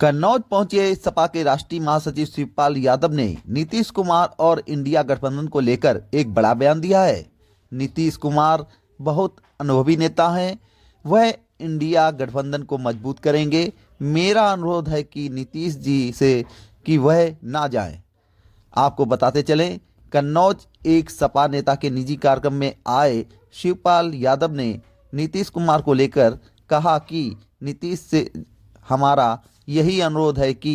कन्नौज पहुंचे सपा के राष्ट्रीय महासचिव शिवपाल यादव ने नीतीश कुमार और इंडिया गठबंधन को लेकर एक बड़ा बयान दिया है। नीतीश कुमार बहुत अनुभवी नेता हैं, वह इंडिया गठबंधन को मजबूत करेंगे। मेरा अनुरोध है कि नीतीश जी से कि वह ना जाएं। आपको बताते चलें, कन्नौज एक सपा नेता के निजी कार्यक्रम में आए शिवपाल यादव ने नीतीश कुमार को लेकर कहा कि नीतीश से हमारा यही अनुरोध है कि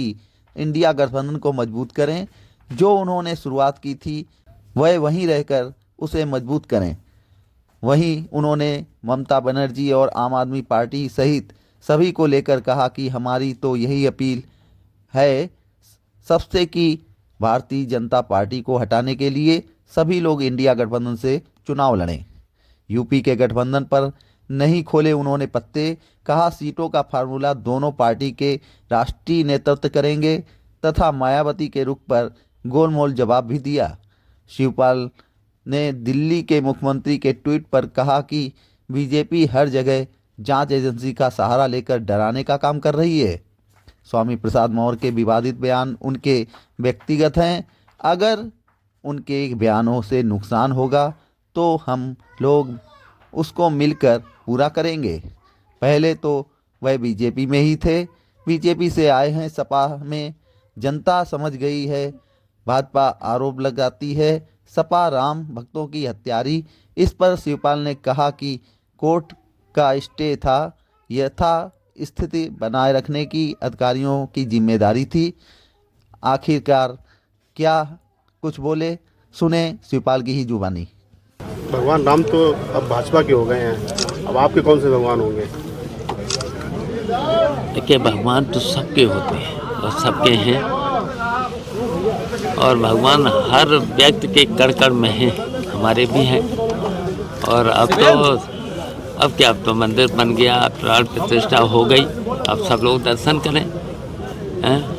इंडिया गठबंधन को मजबूत करें। जो उन्होंने शुरुआत की थी वह वहीं रहकर उसे मजबूत करें। वहीं उन्होंने ममता बनर्जी और आम आदमी पार्टी सहित सभी को लेकर कहा कि हमारी तो यही अपील है सबसे कि भारतीय जनता पार्टी को हटाने के लिए सभी लोग इंडिया गठबंधन से चुनाव लड़ें। यूपी के गठबंधन पर नहीं खोले उन्होंने पत्ते, कहा सीटों का फार्मूला दोनों पार्टी के राष्ट्रीय नेतृत्व करेंगे तथा मायावती के रुख पर गोलमोल जवाब भी दिया। शिवपाल ने दिल्ली के मुख्यमंत्री के ट्वीट पर कहा कि बीजेपी हर जगह जांच एजेंसी का सहारा लेकर डराने का काम कर रही है। स्वामी प्रसाद मौर्य के विवादित बयान उनके व्यक्तिगत हैं। अगर उनके बयानों से नुकसान होगा तो हम लोग उसको मिलकर पूरा करेंगे। पहले तो वह बीजेपी में ही थे, बीजेपी से आए हैं सपा में। जनता समझ गई है। भाजपा आरोप लगाती है सपा राम भक्तों की हत्यारी। इस पर शिवपाल ने कहा कि कोर्ट का स्टे था, यथा स्थिति बनाए रखने की अधिकारियों की जिम्मेदारी थी। आखिरकार क्या कुछ बोले, सुने शिवपाल की ही जुबानी। भगवान राम तो अब भाजपा के हो गए हैं, अब आपके कौन से भगवान होंगे? देखिए, भगवान तो सबके होते हैं और सबके हैं, और भगवान हर व्यक्ति के कण कण में हैं, हमारे भी हैं। और अब क्या, अब तो मंदिर बन गया, प्राण प्रतिष्ठा हो गई, अब सब लोग दर्शन करें।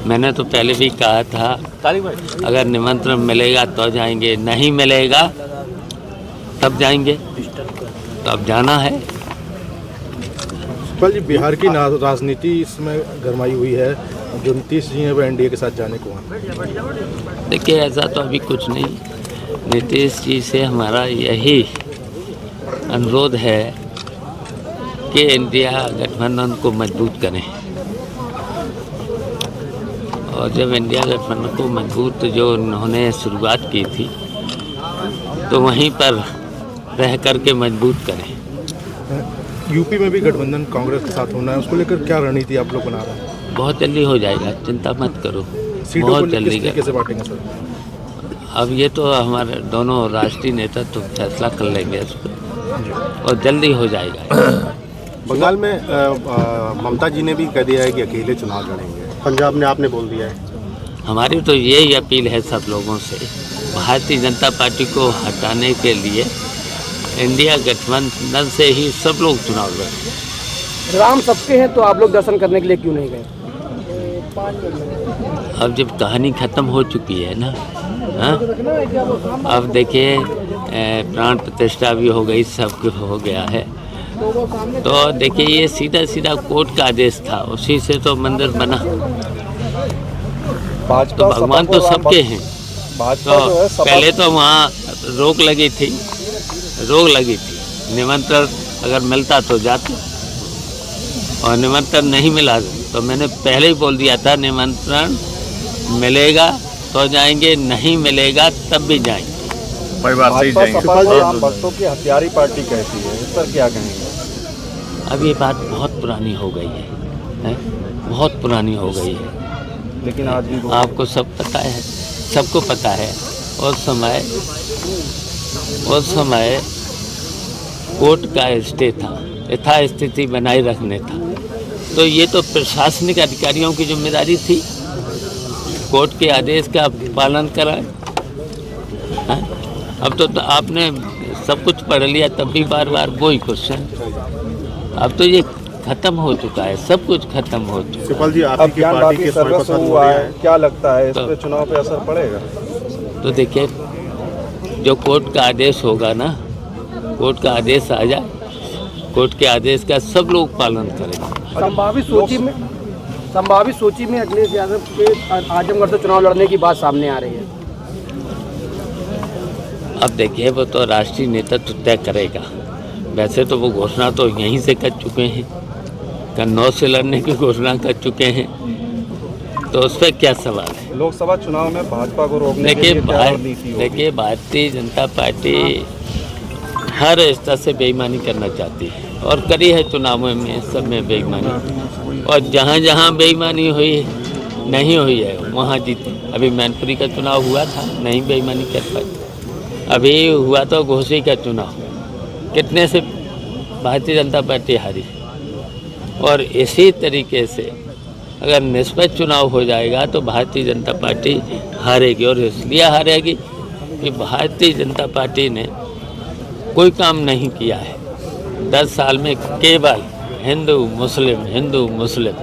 मैंने तो पहले भी कहा था, अगर निमंत्रण मिलेगा तो जाएंगे, नहीं मिलेगा तब जाएंगे, तो अब जाना है। शिवपाल जी, बिहार की राजनीति इसमें गरमाई हुई है, जो नीतीश जी हैं वो एनडीए के साथ जाने को हैं। देखिए, ऐसा तो अभी कुछ नहीं। नीतीश जी से हमारा यही अनुरोध है कि इंडिया गठबंधन को मजबूत करें, और जब इंडिया गठबंधन को मजबूत जो उन्होंने शुरुआत की थी तो वहीं पर रह करके मजबूत करें। यूपी में भी गठबंधन कांग्रेस के साथ होना है, उसको लेकर क्या रणनीति आप लोग बना रहे हैं? बहुत जल्दी हो जाएगा, चिंता मत करो, सीटों बहुत को जल्दी। कैसे बांटेंगे सर? अब ये तो हमारे दोनों राष्ट्रीय नेता तो फैसला कर लेंगे इस पर, और जल्दी हो जाएगा। बंगाल में ममता जी ने भी कह दिया है कि अकेले चुनाव लड़ेंगे, पंजाब में आपने बोल दिया है। हमारी तो यही अपील है सब लोगों से, भारतीय जनता पार्टी को हटाने के लिए इंडिया गठबंधन से ही सब लोग चुनाव लड़ें। राम सबके हैं तो आप लोग दर्शन करने के लिए क्यों नहीं गए? अब जब कहानी ख़त्म हो चुकी है ना, अब देखिए, प्राण प्रतिष्ठा भी हो गई, सब कुछ हो गया है। तो देखिए, ये सीधा सीधा कोर्ट का आदेश था, उसी से तो मंदिर बना। तो भगवान तो सबके हैं। तो पहले तो वहाँ रोक लगी थी, निमंत्रण अगर मिलता तो जाते, और निमंत्रण नहीं मिला तो मैंने पहले ही बोल दिया था, निमंत्रण मिलेगा तो जाएंगे, नहीं मिलेगा तब भी जाएंगे। परिवार से ही जाएंगे। राम भक्तों की हत्यारी पार्टी कहती है, इस पर क्या कहेंगे? अब ये बात बहुत पुरानी हो गई है, बहुत पुरानी हो गई है। लेकिन आज भी आपको सब पता है, सबको पता है। उस समय कोर्ट का स्टे था, यथास्थिति बनाए रखने था। तो ये तो प्रशासनिक अधिकारियों की जिम्मेदारी थी, कोर्ट के आदेश का पालन कराएं। अब तो आपने सब कुछ पढ़ लिया, तब भी बार बार वही क्वेश्चन। अब तो ये खत्म हो चुका है, सब कुछ खत्म हो चुका है। शिवपाल जी, आपकी पार्टी के सर्वस्व हुआ है, क्या लगता है इस पे चुनाव पे असर पड़ेगा? तो देखिए, जो कोर्ट का आदेश होगा ना, कोर्ट का आदेश आ जाए, कोर्ट के आदेश का सब लोग पालन करेंगे। संभावित सूची में संभावित सूची में अखिलेश यादव के आजमगढ़ से चुनाव लड़ने की बात सामने आ रही है। अब देखिए वो तो राष्ट्रीय नेतृत्व तय करेगा। वैसे तो वो घोषणा तो यहीं से कर चुके हैं, कन्नौज से लड़ने की घोषणा कर चुके हैं, तो उस पर क्या सवाल है। लोकसभा चुनाव में भाजपा को रोकने के लिए क्या रणनीति होगी? देखिए भारतीय जनता पार्टी हर स्तर से बेईमानी करना चाहती है और करी है चुनावों में, सब में बेईमानी, और जहाँ जहाँ बेईमानी हुई नहीं हुई है वहाँ जीते। अभी मैनपुरी का चुनाव हुआ था, नहीं बेईमानी कर पाई। अभी हुआ तो घोसी का चुनाव, कितने से भारतीय जनता पार्टी हारी। और इसी तरीके से अगर निष्पक्ष चुनाव हो जाएगा तो भारतीय जनता पार्टी हारेगी, और इसलिए हारेगी कि भारतीय जनता पार्टी ने कोई काम नहीं किया है 10 साल में, केवल हिंदू मुस्लिम,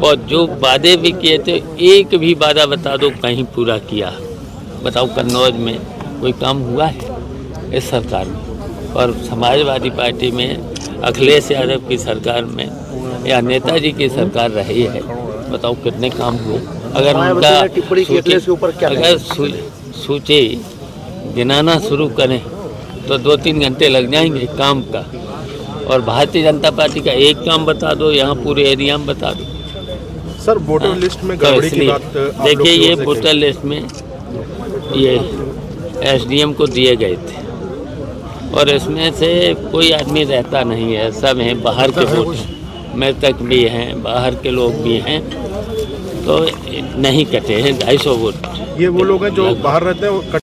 और जो वादे भी किए थे एक भी वादा बता दो कहीं पूरा किया। बताओ कन्नौज में कोई काम हुआ है इस सरकार में? और समाजवादी पार्टी में अखिलेश यादव की सरकार में या नेताजी की सरकार रही है, बताओ कितने काम हुए। अगर उनका टिप्पणी की अखिलेश के ऊपर क्या अगर सूची गिनाना शुरू करें तो 2-3 घंटे लग जाएंगे काम का। और भारतीय जनता पार्टी का एक काम बता दो, यहाँ पूरे एरिया में बता दो। सर वोटर लिस्ट में तो गड़बड़ी की इसलिए बात आप लोग देखिए की ये ओर से वोटर लिस्ट में ये एसडीएम को दिए गए थे, और इसमें से कोई आदमी रहता नहीं है, सब हैं बाहर के वोट, मृतक भी हैं, बाहर के लोग भी हैं, तो नहीं कटे हैं 250 वोट। ये वो लोग हैं जो बाहर रहते हैं, वो